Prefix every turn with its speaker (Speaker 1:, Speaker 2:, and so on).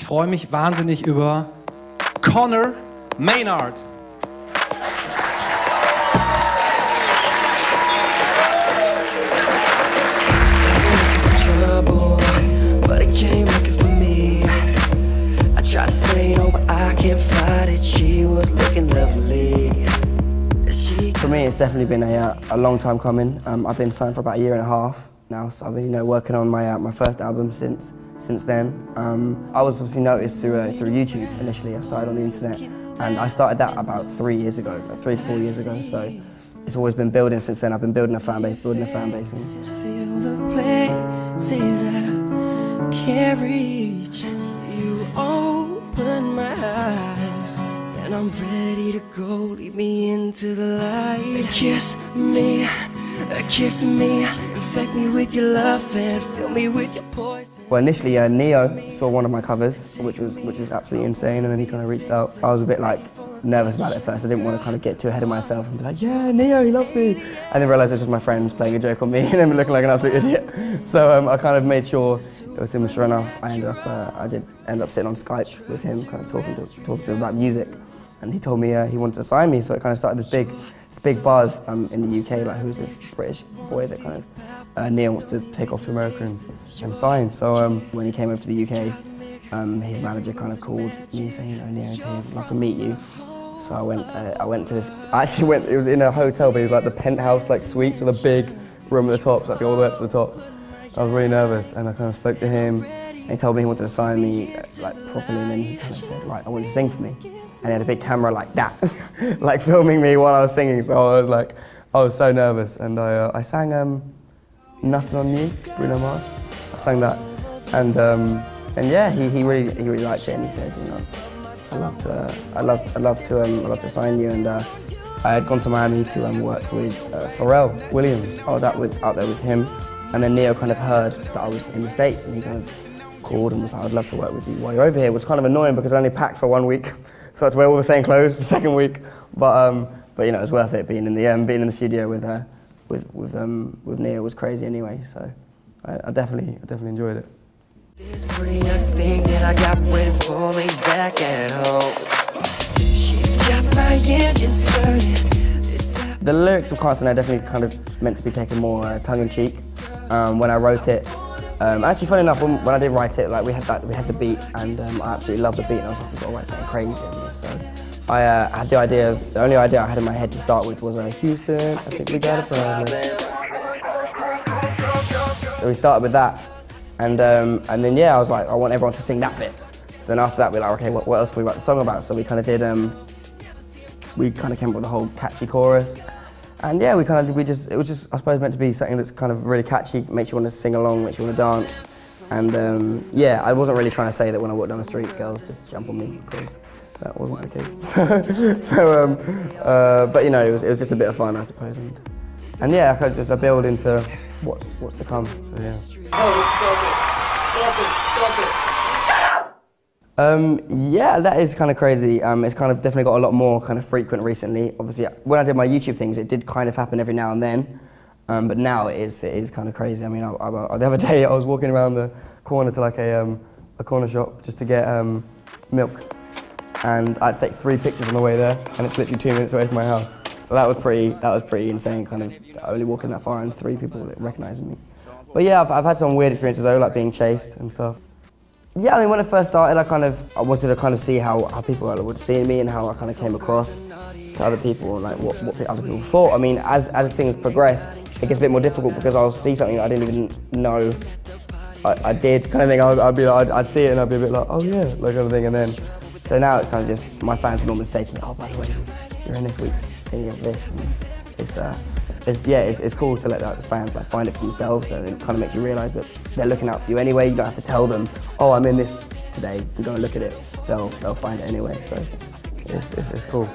Speaker 1: freue mich wahnsinnig über Conor Maynard.
Speaker 2: For me, it's definitely been a long time coming. I've been signed for about a year and a half now, so I've been working on my first album since then. I was obviously noticed through YouTube initially. I started on the internet, and I started that about 3 years ago, 3 or 4 years ago. So it's always been building since then. I've been building a fan base. Can't reach, you open my eyes, and I'm ready to go, lead me into the light. Kiss me, infect me with your love and fill me with your poison. Well, initially Neo saw one of my covers, which is absolutely insane, and then he kind of reached out. I was a bit nervous about it at first. I didn't want to kind of get too ahead of myself and be like, yeah, Neo, he loves me. And then realised it was just my friends playing a joke on me and then looking like an absolute idiot. So I kind of made sure it was him, and sure enough, I did end up sitting on Skype with him, kind of talking to him about music. And he told me he wanted to sign me, so it kind of started this big buzz in the UK, like who's this British boy that kind of Neo wants to take off to America and sign. So when he came over to the UK, his manager kind of called me saying, Neo's here, I'd love to meet you. So I went to this, it was in a hotel, but it was like the penthouse suite, so the big room at the top, so I had to go all the way up to the top. I was really nervous, and I kind of spoke to him, and he told me he wanted to sign me properly, and then he kind of said, right, I want you to sing for me. And he had a big camera like that, filming me while I was singing, so I was so nervous, and I sang Nothing on You, Bruno Mars. I sang that, and yeah, he really liked it, and he says, I'd love to sign you, and I had gone to Miami to work with Pharrell Williams. I was out there with him, and then Neo kind of heard that I was in the States, and he kind of called and was like, I'd love to work with you while you're over here. It was kind of annoying because I only packed for 1 week, so I had to wear all the same clothes the second week. But it was worth it being in the studio with Neo was crazy anyway. So I definitely enjoyed it. This pretty young thing that I got waiting for me back at home. She's got my engine started. The lyrics of Constant are definitely kind of meant to be taken more tongue-in-cheek. When I wrote it, actually, funny enough, when I did write it, we had the beat, and I absolutely loved the beat, and I was like, we've got to write something crazy on this. So I had the only idea I had in my head to start with was Houston, I think we got a problem. So we started with that. And then yeah, I was like, I want everyone to sing that bit. So then after that, we're like, okay, what else can we write the song about? So we kind of did, we kind of came up with a whole catchy chorus. And yeah, it was just, I suppose, meant to be something that's kind of really catchy, makes you want to sing along, makes you want to dance. And yeah, I wasn't really trying to say that when I walked down the street, girls just jump on me, because that wasn't the case. But it was just a bit of fun, I suppose. And yeah, I build into what's to come, so yeah. Stop it. Shut up! Yeah, that is kind of crazy. It's kind of definitely got a lot more kind of frequent recently. Obviously, when I did my YouTube things, it did kind of happen every now and then. But now it is kind of crazy. I mean, the other day I was walking around the corner to a corner shop just to get milk. And I had to take 3 pictures on the way there, and it's literally 2 minutes away from my house. So that was pretty insane, kind of only walking that far and 3 people recognising me. But yeah, I've had some weird experiences though, like being chased and stuff. Yeah, I mean, when I first started, I wanted to kind of see how people would see me and how I kind of came across to other people, and what other people thought. I mean, as things progress, it gets a bit more difficult because I'll see something I didn't even know I did, kind of thing. I'd see it and I'd be a bit like, oh yeah, kind of thing. And then, so now it's kind of just, my fans would normally say to me, oh, by the way, you're in this week's thing of this. And it's cool to let the fans find it for themselves, and it kind of makes you realise that they're looking out for you anyway. You don't have to tell them, oh, I'm in this today, and go and look at it. They'll find it anyway, so it's cool.